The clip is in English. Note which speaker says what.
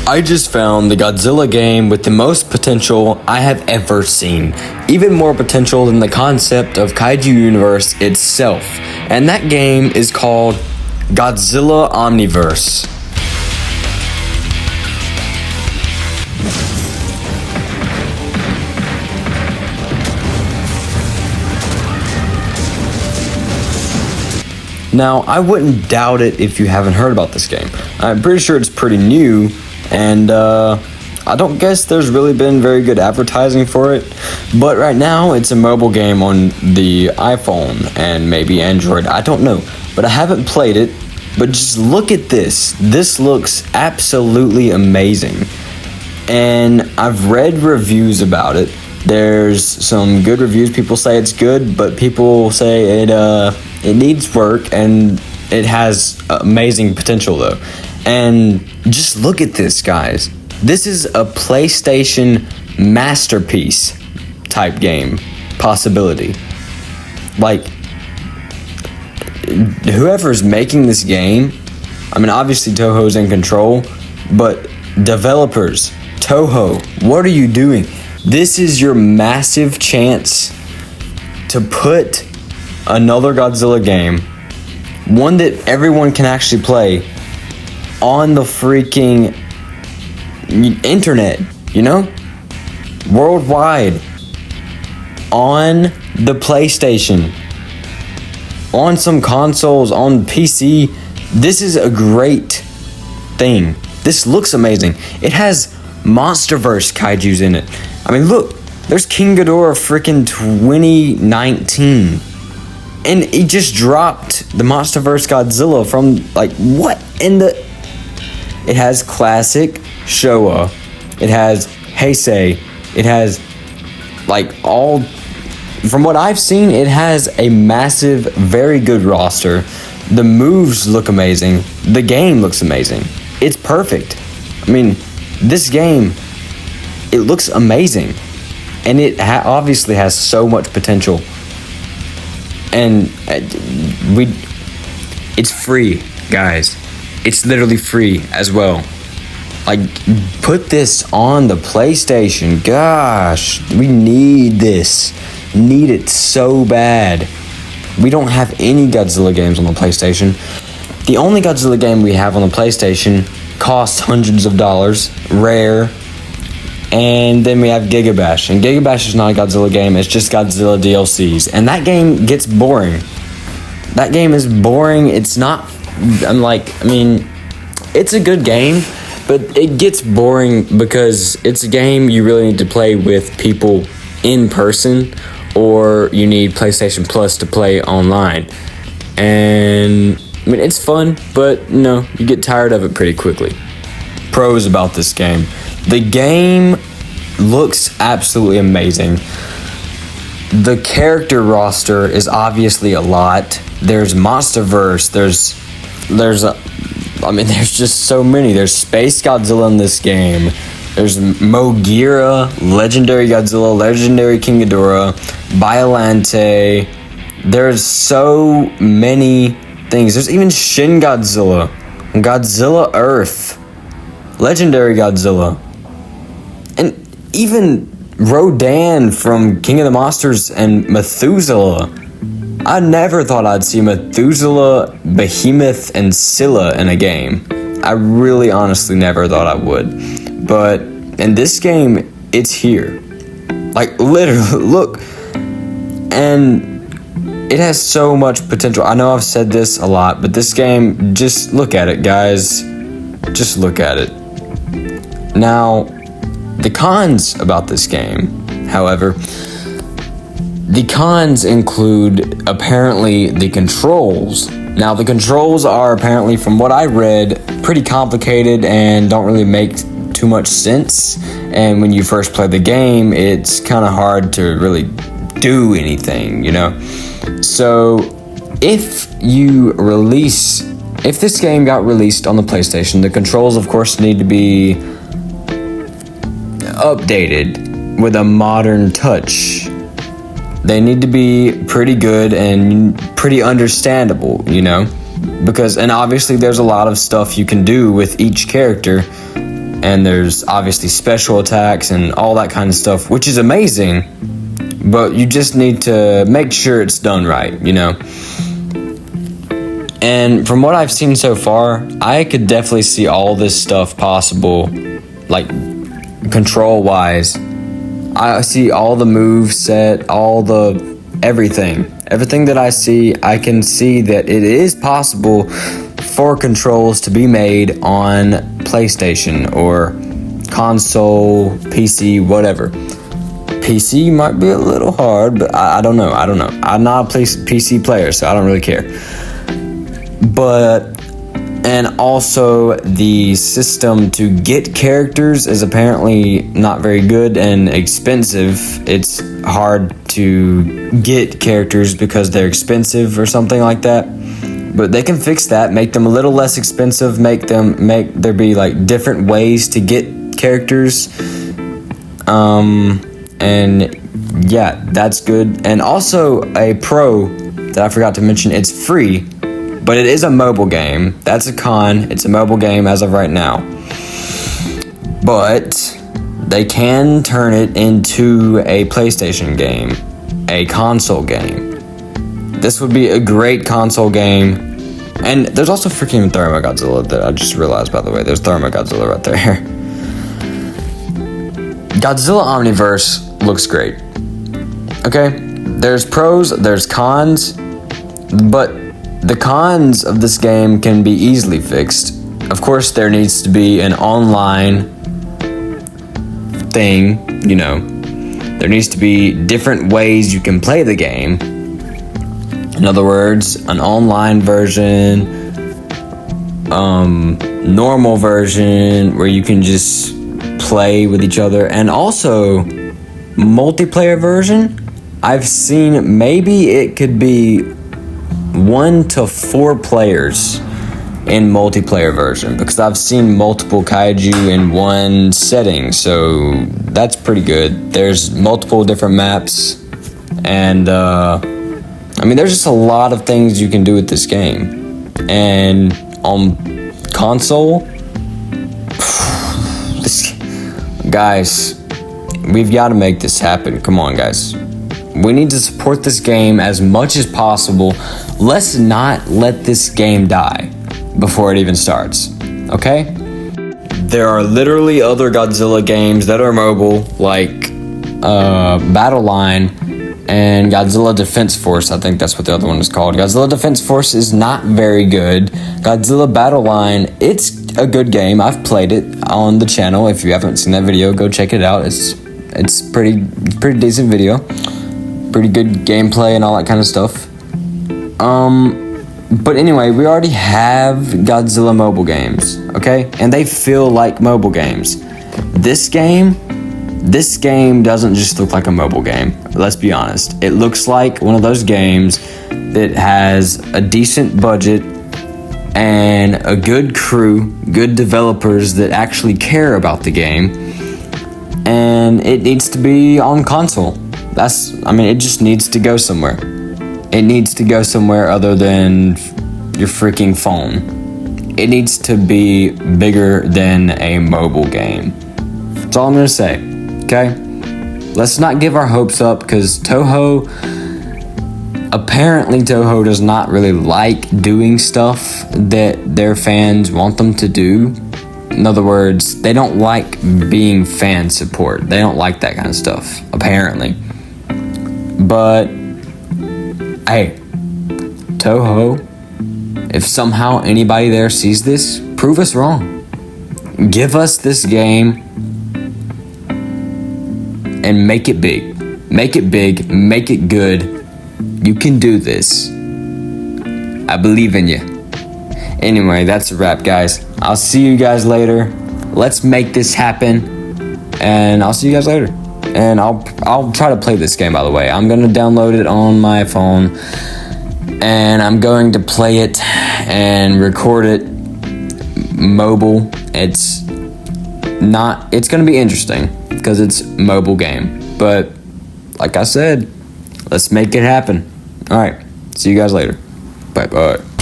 Speaker 1: I just found the Godzilla game with the most potential I have ever seen. Even more potential than the concept of Kaiju Universe itself. And that game is called Godzilla Omniverse. Now, I wouldn't doubt it if you haven't heard about this game. I'm pretty sure it's pretty new, and I don't guess there's really been very good advertising for it. But right now, it's a mobile game on the iPhone and maybe Android. I don't know, but I haven't played it. But just look at this. This looks absolutely amazing. And I've read reviews about it. There's some good reviews. People say it's good, but people say it needs work, and it has amazing potential though. And just look at this, guys. This is a PlayStation masterpiece type game possibility. Like, whoever's making this game, I mean, obviously Toho's in control, but developers, Toho, what are you doing? This is your massive chance to put another Godzilla game, one that everyone can actually play, on the freaking internet, you know? Worldwide. On the PlayStation. On some consoles, on PC. This is a great thing. This looks amazing. It has MonsterVerse kaijus in it. I mean, look, there's King Ghidorah freaking 2019. And he just dropped the MonsterVerse Godzilla from, like, what in the... It has classic Showa. It has Heisei. It has, like, all... From what I've seen, it has a massive, very good roster. The moves look amazing. The game looks amazing. It's perfect. I mean, this game, it looks amazing. And it obviously has so much potential. And it's free, guys. It's literally free as well. Like, put this on the PlayStation. Gosh, we need this. Need it so bad. We don't have any Godzilla games on the PlayStation. The only Godzilla game we have on the PlayStation costs hundreds of dollars, rare. And then we have Gigabash. And Gigabash is not a Godzilla game, it's just Godzilla DLCs. And that game gets boring. That game is boring. It's not, it's a good game, but it gets boring because it's a game you really need to play with people in person, or you need PlayStation Plus to play online. And, I mean, it's fun, but, no, you get tired of it pretty quickly. Pros about this game. The game looks absolutely amazing. The character roster is obviously a lot. There's MonsterVerse. There's just so many. There's Space Godzilla in this game. There's Mogira, Legendary Godzilla, Legendary King Ghidorah, Biolante. There's so many things. There's even Shin Godzilla, Godzilla Earth, Legendary Godzilla, and even Rodan from King of the Monsters and Methuselah. I never thought I'd see Methuselah, Behemoth, and Scylla in a game. I really honestly never thought I would. But in this game, it's here. Like, literally, look. And it has so much potential. I know I've said this a lot, but this game, just look at it, guys. Just look at it. Now, the cons about this game, however, the cons include, apparently, the controls. Now, the controls are apparently, from what I read, pretty complicated and don't really make too much sense. And when you first play the game, it's kind of hard to really do anything, you know? So, if this game got released on the PlayStation, the controls, of course, need to be updated with a modern touch. They need to be pretty good and pretty understandable, you know? And obviously there's a lot of stuff you can do with each character and there's obviously special attacks and all that kind of stuff, which is amazing, but you just need to make sure it's done right, you know? And from what I've seen so far, I could definitely see all this stuff possible, like control-wise. I see all the moves set, all the everything that I see. I can see that it is possible for controls to be made on PlayStation or console, PC, whatever. PC might be a little hard, but I don't know. I'm not a PC player, so I don't really care. And also the system to get characters is apparently not very good and expensive. It's hard to get characters because they're expensive or something like that. But they can fix that, make them a little less expensive, make there be like different ways to get characters. And yeah, that's good. And also a pro that I forgot to mention, it's free, but it is a mobile game. That's a con. It's a mobile game as of right now. But they can turn it into a PlayStation game, a console game. This would be a great console game. And there's also freaking Thermo Godzilla that I just realized, by the way. There's Thermo Godzilla right there. Godzilla Omniverse looks great. Okay? There's pros, there's cons, but the cons of this game can be easily fixed. Of course, there needs to be an online thing, you know. There needs to be different ways you can play the game. In other words, an online version, normal version where you can just play with each other, and also multiplayer version. I've seen maybe it could be 1 to 4 players in multiplayer version, because I've seen multiple kaiju in one setting, so that's pretty good. There's multiple different maps, and I mean, there's just a lot of things you can do with this game. And on console, guys, we've got to make this happen. Come on, guys. We need to support this game as much as possible. Let's not let this game die before it even starts, okay? There are literally other Godzilla games that are mobile, like Battle Line and Godzilla Defense Force. I think that's what the other one is called. Godzilla Defense Force is not very good. Godzilla Battle Line, it's a good game. I've played it on the channel. If you haven't seen that video, go check it out. It's pretty decent video. Pretty good gameplay and all that kind of stuff. But anyway, we already have Godzilla mobile games, okay? And they feel like mobile games. This game doesn't just look like a mobile game. Let's be honest. It looks like one of those games that has a decent budget and a good crew, good developers that actually care about the game. And it needs to be on console. It just needs to go somewhere. It needs to go somewhere other than your freaking phone. It needs to be bigger than a mobile game. That's all I'm gonna say, okay? Let's not give our hopes up, because apparently Toho does not really like doing stuff that their fans want them to do. In other words, they don't like being fan support. They don't like that kind of stuff, apparently. But, hey, Toho, if somehow anybody there sees this, prove us wrong. Give us this game and make it big. Make it big, make it good. You can do this. I believe in you. Anyway, that's a wrap, guys. I'll see you guys later. Let's make this happen. And I'll see you guys later. And I'll try to play this game, by the way. I'm going to download it on my phone. And I'm going to play it and record it mobile. It's going to be interesting because it's a mobile game. But like I said, let's make it happen. All right. See you guys later. Bye-bye.